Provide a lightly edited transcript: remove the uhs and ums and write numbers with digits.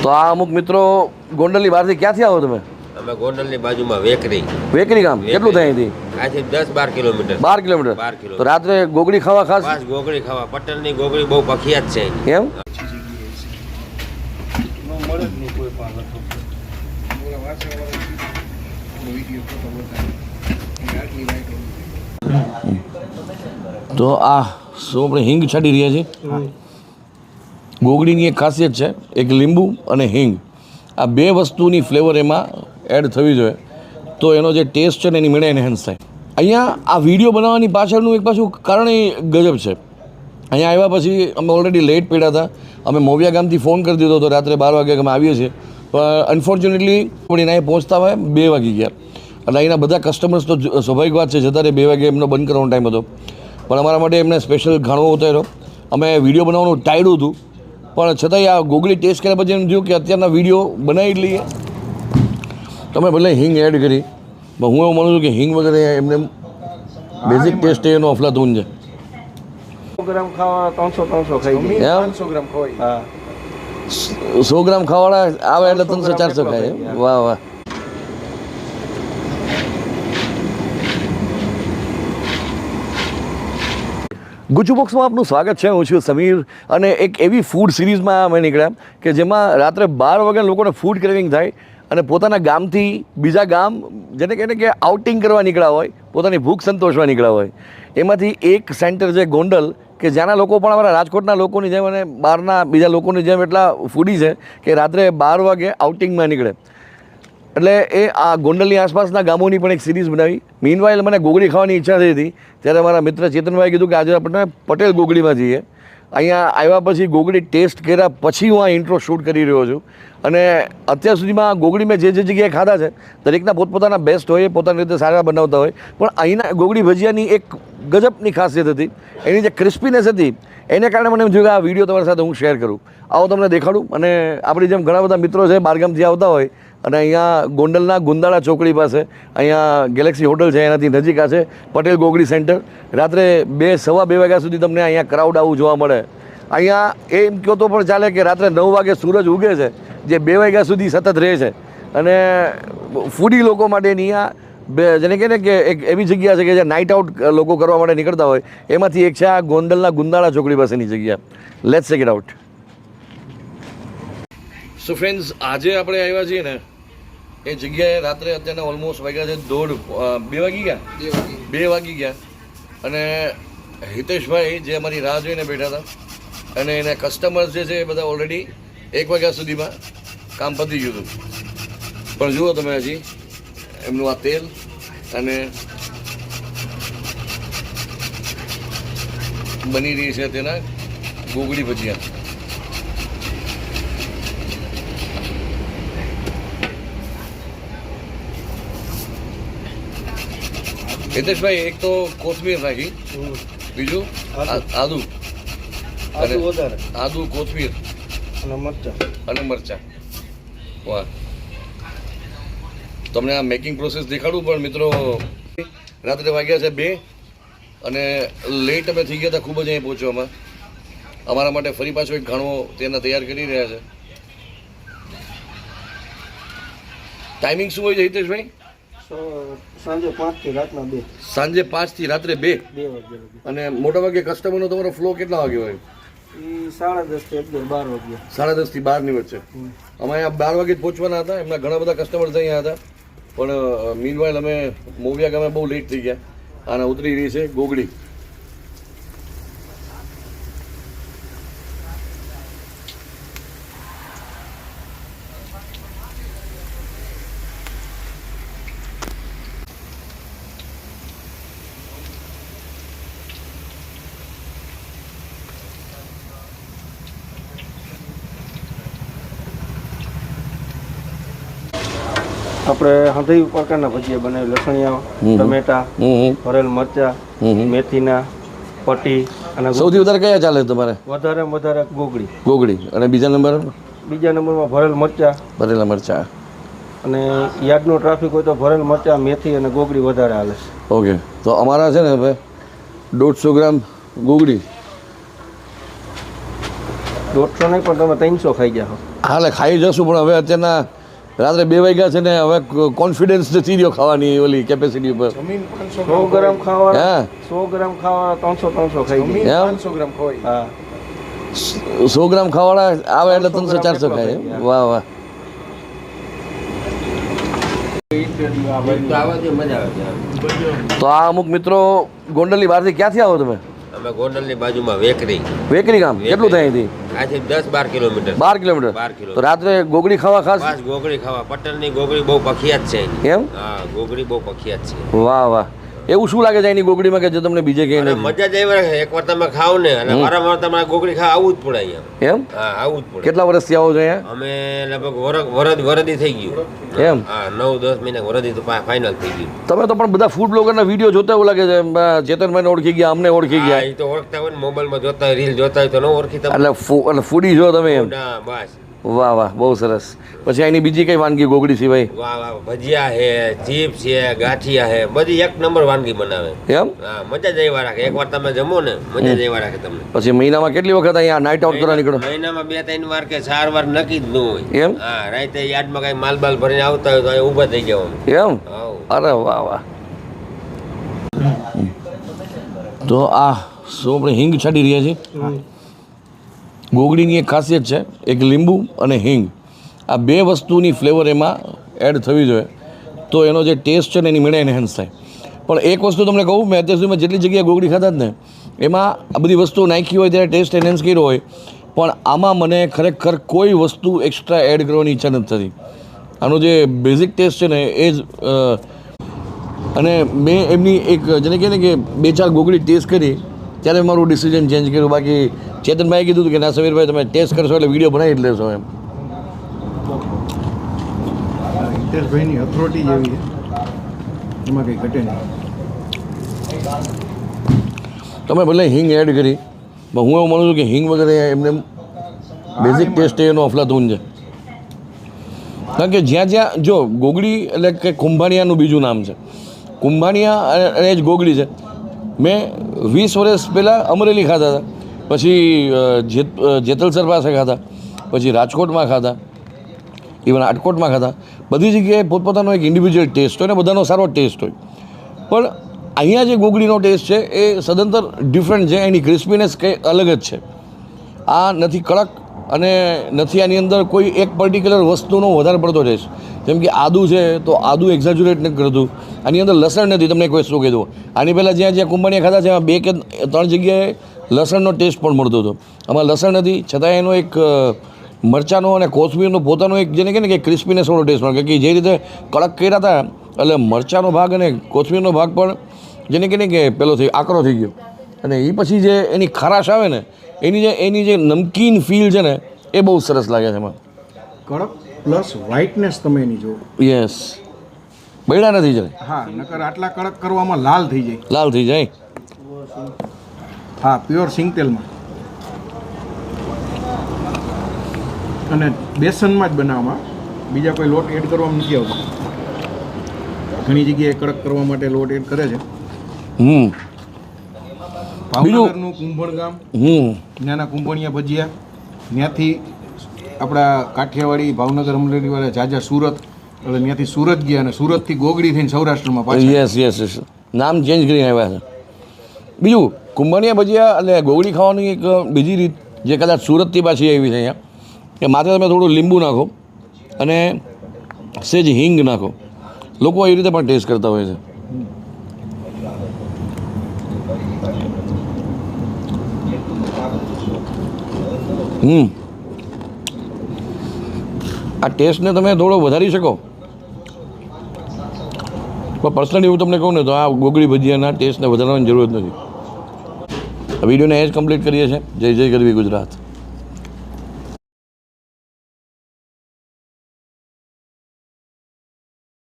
તો આ અમુક મિત્રો ગોંડલની બહારથી ક્યાંથી આવો તમે? અમે ગોંડલની બાજુમાં વેકરી ગામ કેટલું થાય અહીંથી? આથી 10-12 કિલોમીટર. 12 કિલોમીટર. 12 કિલોમીટર. તો રાત્રે ગોગડી ખાવા ખાસ? બસ ગોગડી ખાવા. પટેલની ગોગડી બહુ પ્રખ્યાત છે. એમ? તો આ શું આપણે હિંગ છાંટી રહ્યા છીએ. ગોગડીની એક ખાસિયત છે, એક લીંબુ અને હિંગ, આ બે વસ્તુની ફ્લેવર એમાં એડ થવી જોઈએ તો એનો જે ટેસ્ટ છે ને એની મેળે એનહેન્સ થાય. અહીંયા આ વિડીયો બનાવવાની પાછળનું એક પાછું કારણ એ ગજબ છે. અહીંયા આવ્યા પછી અમે ઓલરેડી લેટ પડ્યા હતા. અમે મોવિયા ગામથી ફોન કરી દીધો હતો રાત્રે 12 વાગે અમે આવીએ છીએ, પણ અનફોર્ચ્યુનેટલી આપણે અહીંયા પહોંચતા હોય 2 વાગી ગયા. એટલે અહીંના બધા કસ્ટમર્સ તો સ્વાભાવિક વાત છે, જતા 2 વાગે એમનો બંધ કરવાનો ટાઈમ હતો, પણ અમારા માટે એમને સ્પેશિયલ ઘણો ઉતાર્યો. અમે વિડીયો બનાવવાનું ટાળ્યું હતું, પણ છતાંય આ ગોગડી ટેસ્ટ કર્યા પછી એમ થયું કે અત્યારના વિડીયો બનાવી લઈએ. તમે ભલે હિંગ એડ કરી, પણ હું એવું માનું છું કે હિંગ વગર એમને બેઝિક ટેસ્ટ એનો અફલાતૂન છે. 100 ગ્રામ ખાવા 300 ખાઈ જાય. 500 ગ્રામ ખવાય. હા, 100 ગ્રામ ખાવાળા આવે એટલે 300-400 ખાય. વાહ વાહ. ગુજુ બોક્સમાં આપનું સ્વાગત છે. હું છું સમીર અને એક એવી ફૂડ સિરીઝમાં અમે નીકળ્યા કે જેમાં રાત્રે 12 વાગે લોકોને ફૂડ ક્રેવિંગ થાય અને પોતાના ગામથી બીજા ગામ, જેને કહે કે આઉટિંગ કરવા નીકળ્યા હોય, પોતાની ભૂખ સંતોષવા નીકળ્યા હોય, એમાંથી એક સેન્ટર છે ગોંડલ, કે જ્યાંના લોકો પણ અમારા રાજકોટના લોકોની જેમ અને બહારના બીજા લોકોની જેમ એટલા ફૂડી છે કે રાત્રે 12 વાગે આઉટિંગમાં નીકળે. એટલે એ આ ગોંડલની આસપાસના ગામોની પણ એક સિરીઝ બનાવી. મીનવાઇલ મને ગોગડી ખાવાની ઈચ્છા થઈ હતી, ત્યારે મારા મિત્ર ચેતનભાઈ કીધું કે આજે આપણે પટેલ ગોગડીમાં જઈએ. અહીંયા આવ્યા પછી ગોગડી ટેસ્ટ કર્યા પછી હું આ ઇન્ટ્રો શૂટ કરી રહ્યો છું. અને અત્યાર સુધીમાં ગોગડી મેં જે જગ્યાએ ખાધા છે દરેકના પોતપોતાના બેસ્ટ હોય, પોતાની રીતે સારા બનાવતા હોય, પણ અહીંના ગોગડી ભજીયાની એક ગજબની ખાસિયત હતી, એની જે ક્રિસ્પીનેસ હતી, એને કારણે મને એમ થયું કે આ વિડીયો તમારી સાથે હું શેર કરું. આવો તમને દેખાડું. અને આપણી જેમ ઘણા બધા મિત્રો છે બહારગામથી આવતા હોય અને અહીંયા ગોંડલના ગુંદાળા ચોકડી પાસે અહીંયા ગેલેક્સી હોટલ છે, એનાથી નજીક આ છે પટેલ ગોગડી સેન્ટર. રાત્રે 2-2:15 વાગ્યા સુધી તમને અહીંયા ક્રાઉડ આવું જોવા મળે. અહીંયા એમ કહો તો પણ ચાલે કે રાત્રે 9 વાગે સૂરજ ઉગે છે, જે 2 વાગ્યા સુધી સતત રહે છે. અને ફૂડી લોકો માટેની આ જેને કહે ને કે એક એવી જગ્યા છે કે જે નાઇટ આઉટ લોકો કરવા માટે નીકળતા હોય, એમાંથી એક છે આ ગોંડલના ગુંદાળા ચોકડી પાસેની જગ્યા. Let's check it out. So friends, આજે આપણે આવ્યા છીએ ને એ જગ્યાએ રાત્રે અત્યારના ઓલમોસ્ટ વાગ્યા છે 2 વાગી ગયા. 2 વાગી ગયા. અને હિતેશભાઈ જે અમારી રાહ જોઈને બેઠા હતા અને એના કસ્ટમર્સ જે છે એ બધા ઓલરેડી 1 વાગ્યા સુધીમાં કામ પતી ગયું હતું. પણ જુઓ તમે હજી એમનું આ તેલ અને બની રહી છે તેના ગોગડી ભજીયા. હિતેશભાઈ, એક તો કોથમીર નાખી, બીજું આદુ, કોથમીર અને મરચા. વાહ. તમને આ મેકિંગ પ્રોસેસ દેખાડું, પણ મિત્રો રાત્રે વાગ્યા છે 2 અને લેટ અમે થઈ ગયા હતા ખૂબ જ અહીં પહોંચવામાં. અમારા માટે ફરી પાછો એક ઘાણો તેના તૈયાર કરી રહ્યા છે. ટાઈમિંગ શું હોય છે હિતેશભાઈ? સાંજે 5 થી રાતના 2. સાંજે 5 થી રાત્રે 2 વાગ્યા. અને મોટા ભાગે કસ્ટમરનો તમારો ફ્લો કેટલા વાગે હોય? 10:30 થી 12 વાગ્યા. 10:30 થી 12 ની વચ્ચે. અમે અહીંયા 12 વાગે જ પહોંચવાના હતા. એમના ઘણા બધા કસ્ટમર્સ અહીંયા હતા, પણ મીનવાઇલ અમે મોવિયા ગામે બહુ લેટ થઈ ગયા. આને ઉતરી રહી છે ગોગડી. આપણે હંધઈ પ્રકારના ભજીયા બનાવી, લસણિયા, ટમેટા, ભરેલ મરચા, મેથીના પટ્ટી. અને સૌથી વધારે કયા ચાલે તમારે? વધારે ગોગડી. અને બીજા નંબરમાં ભરેલ મરચા, ભરેલા મરચા. અને યાદનો ટ્રાફિક હોય તો ભરેલ મરચા, મેથી અને ગોગડી વધારે હાલે. ઓકે, તો અમારા છે ને હવે 150 ગ્રામ ગોગડી. 150 નહીં, પણ તમે 300 ખાઈ જાઓ. હાલે ખાઈ જશું પણ હવે અત્યારના રાત્રે 2 વાગ્યા છે ને હવે કોન્ફિડન્સ નથી રહ્યો ખાવાની ઓલી કેપેસિટી ઉપર 100 ગ્રામ ખાવાના હા 100 ગ્રામ ખાવાના 300 ખાઈ જાય. એમ 500 ગ્રામ ખવાય. હા 100 ગ્રામ ખાવાળા આવે એટલે 300 400 ખાય એમ? વાહ વાહ તો આવવાથી મજા આવે છે. તો આ અમુક મિત્રો ગોંડલની બહારથી ક્યાંથી આવો તમે? અમે ગોંડલની બાજુમાં વેકરી વેકરી ગામ કેટલું થાય અહીંથી? આથી 10-12 કિલોમીટર. 12 કિલોમીટર. 12 કિલોમીટર. તો રાત્રે ગોગડી ખાવા ખાસ બસ ગોગળી ખાવા. પટેલની ગોગળી બહુ પ્રખ્યાત છે અહીંની. એમ? હા ગોગળી બહુ પ્રખ્યાત છે. વાહ વાહ એવું શું લાગે છે એની ગોગડીમાં કે જે તમને બીજે ક્યાંય અને નથી? મજા જ એવી રાખે એકવાર તમે ખાઓ ને અને વારંવાર તમારે ગોગળી ખાવા આવવું જ પડે અહીંયા. એમ? હા આવવું જ પડે. કેટલા વર્ષથી આવો છો અહીંયા? અમે લગભગ વરદી થઈ ગયું. એમ? હા 9-10 મહિના વરદી તો ફાઇનલ થઈ ગયું. તમે તો પણ બધા ફૂડ બ્લોગરના વિડીયો જોતા એવું લાગે છે ચેતનભાઈને ઓળખી ગયા, અમને ઓળખી હા, ગયા, એ તો ઓળખતા હોય ને મોબાઈલમાં જોતા હોય રીલ જોતા હોય તો ન ઓળખી તમે. એટલે ફૂડી છો તમે એમ? ના બસ વાહ વાહ બહુ સરસ. પછી એની બીજી કઈ વાનગી ગોગડી સિવાય? વાહ વાહ ભજીયા છે, ચિપ્સ છે, ગાંઠિયા છે, બધી એક નંબર વાનગી બનાવે. એમ? હા મજા જ એવા રાખે. એકવાર તમે જમો ને મજા જ એવા રાખે તમને. પછી મહિનામાં કેટલી વખત અહીંયા નાઇટ આઉટ કરવા નીકળો? મહિનામાં 2-3 વાર કે 4 વાર નક્કી જ ન હોય. એમ? હા રાતે યાર્ડમાં કઈ માલ બાલ ભરીને આવતા હોય તો અહીંયા ઊભા થઈ જવાનું. એમ? હાઉ. અરે વાહ વાહ. તો આ શું આપણે હિંગ છાંટી રહ્યા છીએ. ગોગડીની એક ખાસિયત છે, એક લીંબુ અને હિંગ, આ 2 વસ્તુની ફ્લેવર એમાં એડ થવી જોઈએ તો એનો જે ટેસ્ટ છે ને એની મેળે એનહેન્સ થાય. પણ એક વસ્તુ તમને કહું, મેં અત્યાર સુધીમાં જેટલી જગ્યાએ ગોગડી ખાધા જ ને એમાં આ બધી વસ્તુઓ નાખી હોય ત્યારે ટેસ્ટ એનહેન્સ કર્યો હોય, પણ આમાં મને ખરેખર કોઈ વસ્તુ એક્સ્ટ્રા એડ કરવાની ઈચ્છા નથી થતી. આનો જે બેઝિક ટેસ્ટ છે ને એ જ અને મેં એમની એક જેને કહે ને કે 2-4 ગોગડી ટેસ્ટ કરી ત્યારે મારું ડિસિઝન ચેન્જ કર્યું. બાકી ચેતનભાઈએ કીધું હતું કે ના સમીરભાઈ તમે ટેસ્ટ કરશો એટલે વિડીયો બનાવી જ લેશો એમ. હિતેશભાઈની અથોરિટી જેવી છે, એમાં કંઈ ઘટે નહીં. તમે ભલે હિંગ એડ કરી પણ હું એવું માનું છું કે હિંગ વગર એમને બેઝિક ટેસ્ટ એનો અફલાતૂન છે. કારણ કે જ્યાં જ્યાં જો ગોગડી એટલે કે કુંભાણિયાનું બીજું નામ છે, કુંભાણિયા અને એ જ ગોગડી છે. મેં 20 વર્ષ પહેલાં અમરેલી ખાધા હતા, પછી જેતલસર પાસે ખાધા, પછી રાજકોટમાં ખાધા, ઇવન આટકોટમાં ખાધા. બધી જગ્યાએ પોતપોતાનો એક ઇન્ડિવિજ્યુઅલ ટેસ્ટ હોય ને બધાનો સારો ટેસ્ટ હોય. પણ અહીંયા જે ગોગડીનો ટેસ્ટ છે એ સદંતર ડિફરન્ટ છે. એની ક્રિસ્પીનેસ કંઈ અલગ જ છે. આ નથી કડક અને નથી આની અંદર કોઈ એક પર્ટિક્યુલર વસ્તુનો વધારે પડતો ટેસ્ટ. જેમ કે આદુ છે તો આદુ એક્ઝેજ્યુરેટ નથી કરતું. આની અંદર લસણ નથી. તમને કોઈ વસ્તુ કહી દઉં, આની પહેલાં જ્યાં કુંભાણીયા ખાધા છે એમાં 2 કે 3 જગ્યાએ લસણનો ટેસ્ટ પણ મળતો હતો. આમાં લસણ નથી, છતાં એનો એક મરચાંનો અને કોથમીરનો પોતાનો એક જેને કહે ને કે ક્રિસ્પીનેસવાળો ટેસ્ટ મળે. કે જે રીતે કડક કર્યા હતા એટલે મરચાંનો ભાગ અને કોથમીરનો ભાગ પણ જેને કહે ને કે પેલો આકરો થઈ ગયો. અને એ પછી જે એની ખારાશ આવે ને એની જે નમકીન ફીલ છે ને એ બહુ સરસ લાગે છે એમાં. કડક પ્લસ વ્હાઇટનેસ તમે એની જો. યસ, બૈડા નથી જાય. હા, નકર આટલા કડક કરવામાં લાલ થઈ જાય. લાલ થઈ જાય. હા, પ્યોર સિંગ તેલમાં અને બેસનમાં જ બનાવવામાં, બીજા કોઈ લોટ એડ કરવામાં નથી આવતો. ઘણી જગ્યાએ કડક કરવા માટે લોટ એડ કરે છે. ભાવનગરનું કુંભણ ગામ, ત્યાંના કુંભણિયા ભજીયા, ત્યાંથી આપણા કાઠિયાવાડી ભાવનગર અમરેલીવાળા જાજા સુરત, એટલે ત્યાંથી સુરત ગયા અને સુરતથી ગોગડી થઈને સૌરાષ્ટ્રમાં પાછા. યસ યસ યસ, નામ ચેન્જ કરીને આવ્યા છે. બીજું કુંભાણિયા ભજીયા એટલે ગોગડી ખાવાની એક બીજી રીત જે કદાચ સુરતથી પાછી આવી છે અહીંયા, કે માથે તમે થોડું લીંબુ નાખો અને સેજ હિંગ નાખો. લોકો એ રીતે પણ ટેસ્ટ કરતા હોય છે. આ ટેસ્ટને તમે થોડો વધારી શકો. પણ પર્સનલી હું તમને કહું ને તો આ ગોગડી ભજીયાના ટેસ્ટને વધારવાની જરૂર જ નથી. આ વિડીયોને એ જ કમ્પ્લીટ કરીએ છીએ. જય જય ગરવી ગુજરાત.